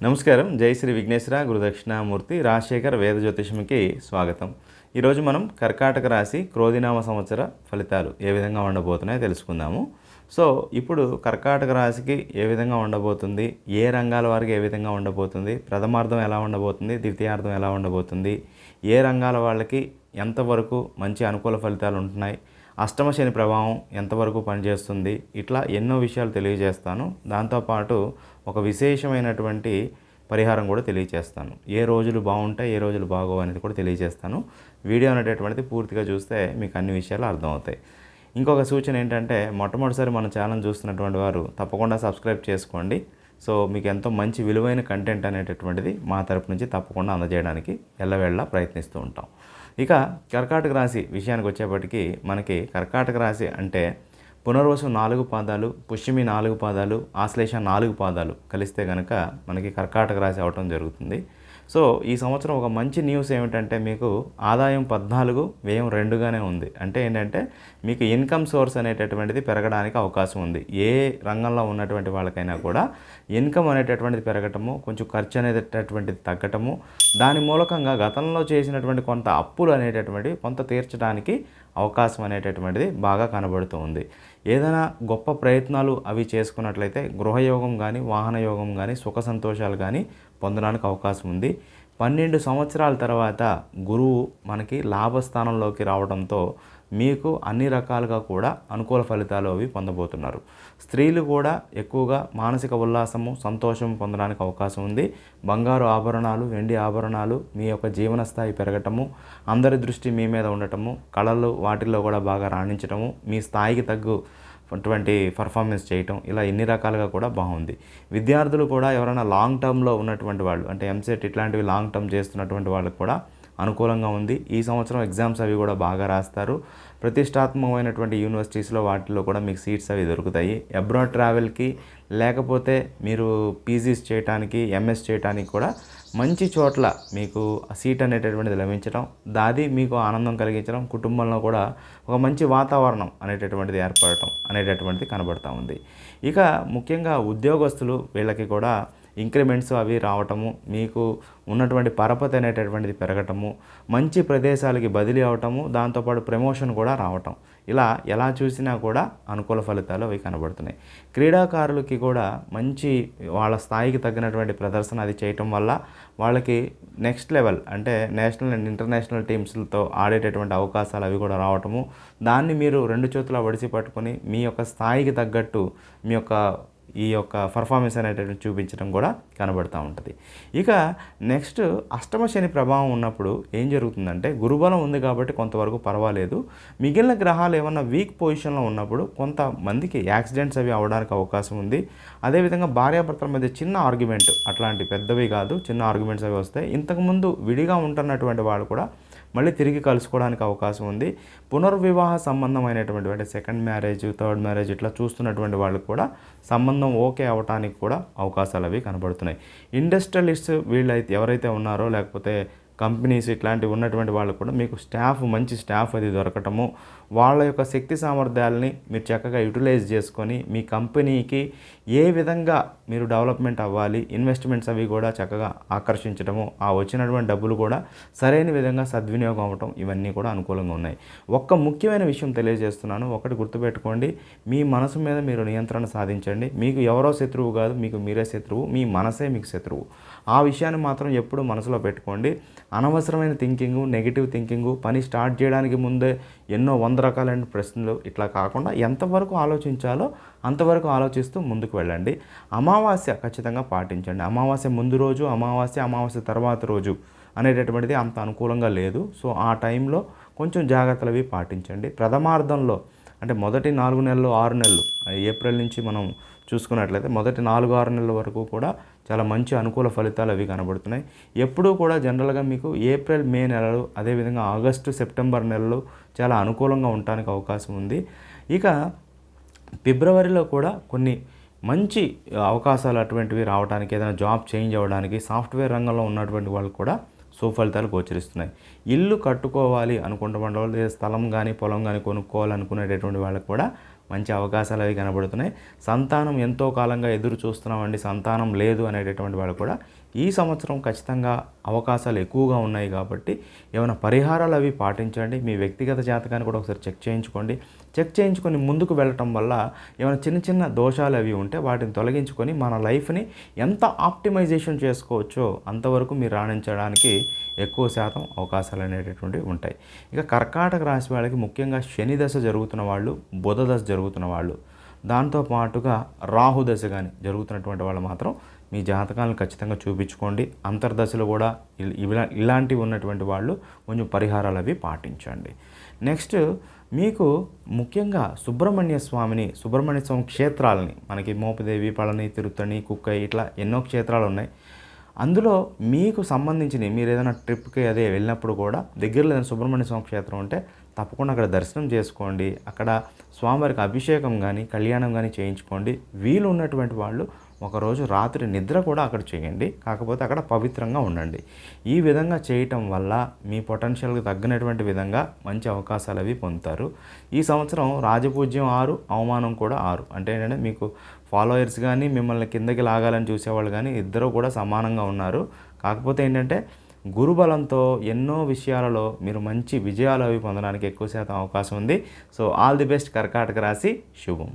నమస్కారం. జై శ్రీ విఘ్నేశ్వర గురుదక్షిణామూర్తి రాజశేఖర్ వేద జ్యోతిష్యంకి స్వాగతం. ఈరోజు మనం కర్కాటక రాశి క్రోధినామ సంవత్సర ఫలితాలు ఏ విధంగా ఉండబోతున్నాయో తెలుసుకుందాము. సో ఇప్పుడు కర్కాటక రాశికి ఏ విధంగా ఉండబోతుంది, ఏ రంగాల వారికి ఏ విధంగా ఉండబోతుంది, ప్రథమార్థం ఎలా ఉండబోతుంది, ద్వితీయార్థం ఎలా ఉండబోతుంది, ఏ రంగాల వాళ్ళకి ఎంతవరకు మంచి అనుకూల ఫలితాలు ఉంటున్నాయి, అష్టమ శని ప్రభావం ఎంతవరకు పనిచేస్తుంది, ఇట్లా ఎన్నో విషయాలు తెలియజేస్తాను. దాంతోపాటు ఒక విశేషమైనటువంటి పరిహారం కూడా తెలియజేస్తాను. ఏ రోజులు బాగుంటాయి, ఏ రోజులు బాగోవు అనేది కూడా తెలియజేస్తాను. వీడియో అనేటటువంటిది పూర్తిగా చూస్తే మీకు అన్ని విషయాలు అర్థమవుతాయి. ఇంకొక సూచన ఏంటంటే, మొట్టమొదటిసారి మన ఛానల్ చూస్తున్నటువంటి వారు తప్పకుండా సబ్స్క్రైబ్ చేసుకోండి. సో మీకు ఎంతో మంచి విలువైన కంటెంట్ అనేటటువంటిది మా తరపు నుంచి తప్పకుండా అందజేయడానికి ఎల్లవేళలా ప్రయత్నిస్తూ ఉంటాం. ఇక కర్కాటక రాశి విషయానికి వచ్చేప్పటికీ మనకి కర్కాటక రాశి అంటే పునర్వసు 4 పాదాలు, పుష్యమి 4 పాదాలు, ఆశ్లేష 4 పాదాలు కలిస్తే కనుక మనకి కర్కాటక రాశి అవటం జరుగుతుంది. సో ఈ సంవత్సరం ఒక మంచి న్యూస్ ఏమిటంటే, మీకు ఆదాయం 14, వ్యయం 2గానే ఉంది. అంటే ఏంటంటే మీకు ఇన్కమ్ సోర్స్ అనేటటువంటిది పెరగడానికి అవకాశం ఉంది. ఏ రంగంలో ఉన్నటువంటి వాళ్ళకైనా కూడా ఇన్కమ్ అనేటటువంటిది పెరగటము, కొంచెం ఖర్చు అనేటటువంటిది తగ్గటము, దాని మూలకంగా గతంలో చేసినటువంటి కొంత అప్పులు అనేటటువంటివి కొంత తీర్చడానికి అవకాశం అనేటటువంటిది బాగా కనబడుతూ ఉంది. ఏదైనా గొప్ప ప్రయత్నాలు అవి చేసుకున్నట్లయితే గృహయోగం కానీ, వాహన యోగం కానీ, సుఖ సంతోషాలు కానీ పొందడానికి అవకాశం ఉంది. 12 సంవత్సరాల తర్వాత గురువు మనకి లాభస్థానంలోకి రావడంతో మీకు అన్ని రకాలుగా కూడా అనుకూల ఫలితాలు అవి పొందబోతున్నారు. స్త్రీలు కూడా ఎక్కువగా మానసిక ఉల్లాసము, సంతోషం పొందడానికి అవకాశం ఉంది. బంగారు ఆభరణాలు, వెండి ఆభరణాలు, మీ యొక్క జీవన స్థాయి పెరగటము, అందరి దృష్టి మీ మీద ఉండటము, కళలు వాటిల్లో కూడా బాగా రాణించటము, మీ స్థాయికి తగ్గు అటువంటి పర్ఫార్మెన్స్ చేయటం, ఇలా ఎన్ని రకాలుగా కూడా బాగుంది. విద్యార్థులు కూడా ఎవరైనా లాంగ్ టర్మ్లో ఉన్నటువంటి వాళ్ళు, అంటే ఎంసెట్ ఇట్లాంటివి లాంగ్ టర్మ్ చేస్తున్నటువంటి వాళ్ళకు కూడా అనుకూలంగా ఉంది. ఈ సంవత్సరం ఎగ్జామ్స్ అవి కూడా బాగా రాస్తారు. ప్రతిష్టాత్మకమైనటువంటి యూనివర్సిటీస్లో వాటిల్లో కూడా మీకు సీట్స్ అవి దొరుకుతాయి. అబ్రాడ్ ట్రావెల్కి, లేకపోతే మీరు పీజీస్ చేయడానికి, ఎంఎస్ చేయడానికి కూడా మంచి చోట్ల మీకు సీట్ అనేటటువంటిది లభించడం, దాది మీకు ఆనందం కలిగించడం, కుటుంబంలో కూడా ఒక మంచి వాతావరణం అనేటటువంటిది ఏర్పడటం అనేటటువంటిది కనబడుతూ ఉంది. ఇక ముఖ్యంగా ఉద్యోగస్తులు వీళ్ళకి కూడా ఇంక్రిమెంట్స్ అవి రావటము, మీకు ఉన్నటువంటి పరపతి అనేటటువంటిది పెరగటము, మంచి ప్రదేశాలకి బదిలీ అవటము, దాంతోపాటు ప్రమోషన్ కూడా రావటం, ఇలా ఎలా చూసినా కూడా అనుకూల ఫలితాలు అవి కనబడుతున్నాయి. క్రీడాకారులకి కూడా మంచి వాళ్ళ స్థాయికి తగ్గినటువంటి ప్రదర్శన అది చేయటం వల్ల వాళ్ళకి నెక్స్ట్ లెవెల్, అంటే నేషనల్ అండ్ ఇంటర్నేషనల్ టీమ్స్లతో ఆడేటటువంటి అవకాశాలు అవి కూడా రావటము, దాన్ని మీరు 2 చేతులా ఒడిసి పట్టుకొని మీ యొక్క స్థాయికి తగ్గట్టు మీ యొక్క ఈ యొక్క పర్ఫార్మెన్స్ అనేటటువంటి చూపించడం కూడా కనబడుతూ ఉంటుంది. ఇక నెక్స్ట్ అష్టమ శని ప్రభావం ఉన్నప్పుడు ఏం జరుగుతుందంటే, గురుబలం ఉంది కాబట్టి కొంతవరకు పర్వాలేదు. మిగిలిన గ్రహాలు ఏమన్నా వీక్ పొజిషన్లో ఉన్నప్పుడు కొంతమందికి యాక్సిడెంట్స్ అవి అవ్వడానికి అవకాశం ఉంది. అదేవిధంగా భార్యాభర్తల మధ్య చిన్న ఆర్గ్యుమెంట్, అట్లాంటి పెద్దవి కాదు, చిన్న ఆర్గ్యుమెంట్స్ అవి వస్తాయి. ఇంతకుముందు విడిగా ఉంటున్నటువంటి వాళ్ళు కూడా మళ్ళీ తిరిగి కలుసుకోవడానికి అవకాశం ఉంది. పునర్వివాహ సంబంధమైనటువంటి, అంటే సెకండ్ మ్యారేజ్, థర్డ్ మ్యారేజ్ ఇట్లా చూస్తున్నటువంటి వాళ్ళకు కూడా సంబంధం ఓకే అవటానికి కూడా అవకాశాలు అవి కనబడుతున్నాయి. ఇండస్ట్రియలిస్ట్స్ వీళ్ళైతే ఎవరైతే ఉన్నారో, లేకపోతే కంపెనీస్ ఇట్లాంటివి ఉన్నటువంటి వాళ్ళకు కూడా మీకు మంచి స్టాఫ్ అది దొరకటము, వాళ్ళ యొక్క శక్తి సామర్థ్యాలని మీరు చక్కగా యూటిలైజ్ చేసుకొని మీ కంపెనీకి ఏ విధంగా మీరు డెవలప్మెంట్ అవ్వాలి, ఇన్వెస్ట్మెంట్స్ అవి కూడా చక్కగా ఆకర్షించడము, ఆ వచ్చినటువంటి డబ్బులు కూడా సరైన విధంగా సద్వినియోగం అవ్వటం, ఇవన్నీ కూడా అనుకూలంగా ఉన్నాయి. ఒక్క ముఖ్యమైన విషయం తెలియజేస్తున్నాను, ఒకటి గుర్తుపెట్టుకోండి, మీ మనసు మీద మీరు నియంత్రణ సాధించండి. మీకు ఎవరో శత్రువు కాదు, మీకు మీరే శత్రువు, మీ మనసే మీకు శత్రువు. ఆ విషయాన్ని మాత్రం ఎప్పుడూ మనసులో పెట్టుకోండి. అనవసరమైన థింకింగు, నెగిటివ్ థింకింగు, పని స్టార్ట్ చేయడానికి ముందే ఎన్నో 100 రకాలైన ప్రశ్నలు, ఇట్లా కాకుండా ఎంతవరకు ఆలోచించాలో అంతవరకు ఆలోచిస్తూ ముందుకు వెళ్ళండి. అమావాస్య ఖచ్చితంగా పాటించండి. అమావాస్య ముందు రోజు, అమావాస్య తర్వాత రోజు అనేటటువంటిది అంత అనుకూలంగా లేదు. సో ఆ టైంలో కొంచెం జాగ్రత్తలు అవి పాటించండి. ప్రథమార్థంలో, అంటే మొదటి 4 నెలలు, 6 నెలలు, ఏప్రిల్ నుంచి మనం చూసుకున్నట్లయితే మొదటి 4-6 నెలల వరకు కూడా చాలా మంచి అనుకూల ఫలితాలు అవి కనబడుతున్నాయి. ఎప్పుడూ కూడా జనరల్గా మీకు ఏప్రిల్, మే నెలలు, అదేవిధంగా ఆగస్టు, సెప్టెంబర్ నెలలు చాలా అనుకూలంగా ఉండడానికి అవకాశం ఉంది. ఇక ఫిబ్రవరిలో కూడా కొన్ని మంచి అవకాశాలు అటువంటివి రావడానికి, ఏదైనా జాబ్ చేంజ్ అవ్వడానికి, సాఫ్ట్వేర్ రంగంలో ఉన్నటువంటి వాళ్ళు కూడా సుఫలితాలు గోచరిస్తున్నాయి. ఇల్లు కట్టుకోవాలి అనుకుంటున్న వాళ్ళు, స్థలం కానీ పొలం కానీ కొనుక్కోవాలనుకునేటటువంటి వాళ్ళకు కూడా మంచి అవకాశాలు అవి కనబడుతున్నాయి. సంతానం ఎంతో కాలంగా ఎదురు చూస్తున్నామండి, సంతానం లేదు అనేటటువంటి వాళ్ళు కూడా ఈ సంవత్సరం ఖచ్చితంగా అవకాశాలు ఎక్కువగా ఉన్నాయి కాబట్టి ఏమైనా పరిహారాలు అవి పాటించండి. మీ వ్యక్తిగత జాతకాన్ని కూడా ఒకసారి చెక్ చేయించుకోండి. చెక్ చేయించుకొని ముందుకు వెళ్ళటం వల్ల ఏమైనా చిన్న చిన్న దోషాలు అవి ఉంటే వాటిని తొలగించుకొని మన లైఫ్ని ఎంత ఆప్టిమైజేషన్ చేసుకోవచ్చో అంతవరకు మీరు రాణించడానికి ఎక్కువ శాతం అవకాశాలు అనేటటువంటివి ఉంటాయి. ఇక కర్కాటక రాశి వాళ్ళకి ముఖ్యంగా శని దశ జరుగుతున్న వాళ్ళు, బుధ దశ జరుగుతున్న వాళ్ళు, దాంతో పాటుగా రాహు దశ కానీ జరుగుతున్నటువంటి వాళ్ళు మాత్రం మీ జాతకాలను ఖచ్చితంగా చూపించుకోండి. అంతర్దశలు కూడా ఇలాంటివి ఉన్నటువంటి వాళ్ళు కొంచెం పరిహారాలు అవి పాటించండి. నెక్స్ట్ మీకు ముఖ్యంగా సుబ్రహ్మణ్య స్వామి క్షేత్రాలని, మనకి మోపిదేవి, పళని, తిరుత్తణి, కుక్కై ఇట్లా ఎన్నో క్షేత్రాలు ఉన్నాయి. అందులో మీకు సంబంధించినవి మీరు ఏదైనా ట్రిప్కి అదే వెళ్ళినప్పుడు కూడా దగ్గరలో ఏదైనా సుబ్రహ్మణ్య స్వామి క్షేత్రం ఉంటే తప్పకుండా అక్కడ దర్శనం చేసుకోండి. అక్కడ స్వామివారికి అభిషేకం కానీ కళ్యాణం కానీ చేయించుకోండి. వీలు ఉన్నటువంటి వాళ్ళు ఒకరోజు రాత్రి నిద్ర కూడా అక్కడ చేయండి. కాకపోతే అక్కడ పవిత్రంగా ఉండండి. ఈ విధంగా చేయటం వల్ల మీ పొటెన్షియల్కి తగ్గినటువంటి విధంగా మంచి అవకాశాలు అవి పొందుతారు. ఈ సంవత్సరం రాజపూజ్యం 6, అవమానం కూడా 6. అంటే ఏంటంటే మీకు ఫాలోయర్స్ కానీ మిమ్మల్ని కిందకి లాగాలని చూసేవాళ్ళు కానీ ఇద్దరు కూడా సమానంగా ఉన్నారు. కాకపోతే ఏంటంటే గురుబలంతో ఎన్నో విషయాలలో మీరు మంచి విజయాలు అవి పొందడానికి ఎక్కువ శాతం అవకాశం ఉంది. సో ఆల్ ది బెస్ట్ కర్కాటక రాశి. శుభం.